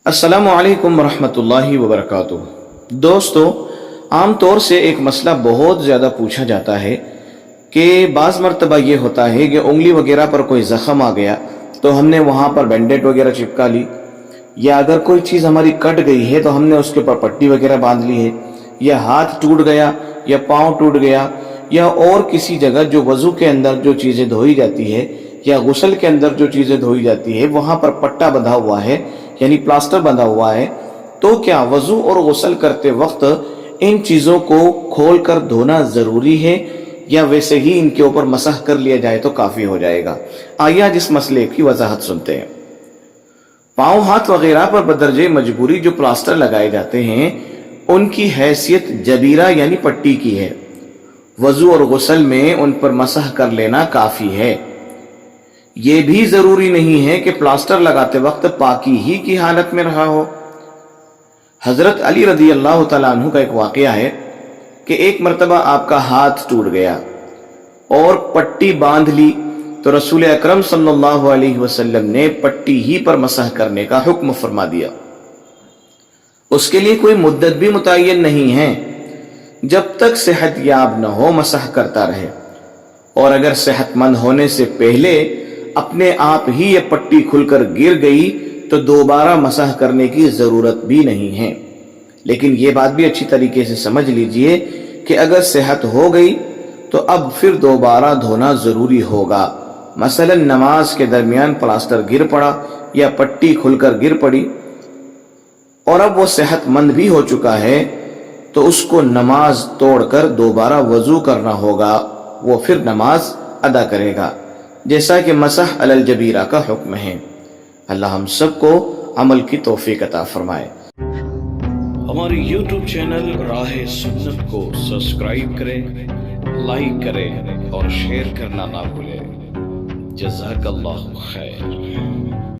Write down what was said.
السلام علیکم ورحمۃ اللہ وبرکاتہ۔ دوستو، عام طور سے ایک مسئلہ بہت زیادہ پوچھا جاتا ہے کہ بعض مرتبہ یہ ہوتا ہے کہ انگلی وغیرہ پر کوئی زخم آ گیا تو ہم نے وہاں پر بینڈیڈ وغیرہ چپکا لی، یا اگر کوئی چیز ہماری کٹ گئی ہے تو ہم نے اس کے اوپر پٹی وغیرہ باندھ لی ہے، یا ہاتھ ٹوٹ گیا یا پاؤں ٹوٹ گیا، یا اور کسی جگہ جو وضو کے اندر جو چیزیں دھوئی جاتی ہے یا غسل کے اندر جو چیزیں دھوئی جاتی ہے وہاں پر پٹا بندھا ہوا ہے، یعنی پلاسٹر بندھا ہوا ہے، تو کیا وضو اور غسل کرتے وقت ان چیزوں کو کھول کر دھونا ضروری ہے یا ویسے ہی ان کے اوپر مسح کر لیا جائے تو کافی ہو جائے گا؟ آئیے آج اس مسئلے کی وضاحت سنتے ہیں۔ پاؤں ہاتھ وغیرہ پر بدرجہ مجبوری جو پلاسٹر لگائے جاتے ہیں ان کی حیثیت جبیرہ یعنی پٹی کی ہے، وضو اور غسل میں ان پر مسح کر لینا کافی ہے۔ یہ بھی ضروری نہیں ہے کہ پلاسٹر لگاتے وقت پاکی ہی کی حالت میں رہا ہو۔ حضرت علی رضی اللہ تعالیٰ عنہ کا ایک واقعہ ہے کہ ایک مرتبہ آپ کا ہاتھ ٹوٹ گیا اور پٹی باندھ لی تو رسول اکرم صلی اللہ علیہ وسلم نے پٹی ہی پر مسح کرنے کا حکم فرما دیا۔ اس کے لیے کوئی مدت بھی متعین نہیں ہے، جب تک صحت یاب نہ ہو مسح کرتا رہے، اور اگر صحت مند ہونے سے پہلے اپنے آپ ہی یہ پٹی کھل کر گر گئی تو دوبارہ مسح کرنے کی ضرورت بھی نہیں ہے۔ لیکن یہ بات بھی اچھی طریقے سے سمجھ لیجئے کہ اگر صحت ہو گئی تو اب پھر دوبارہ دھونا ضروری ہوگا۔ مثلا نماز کے درمیان پلاسٹر گر پڑا یا پٹی کھل کر گر پڑی اور اب وہ صحت مند بھی ہو چکا ہے تو اس کو نماز توڑ کر دوبارہ وضو کرنا ہوگا، وہ پھر نماز ادا کرے گا، جیسا کہ مسح علی الجبیرہ کا حکم ہے۔ اللہ ہم سب کو عمل کی توفیق عطا فرمائے۔ ہماری یوٹیوب چینل راہ سنت کو سبسکرائب کریں، لائک کریں اور شیئر کرنا نہ بھولیں۔ جزاک اللہ خیر۔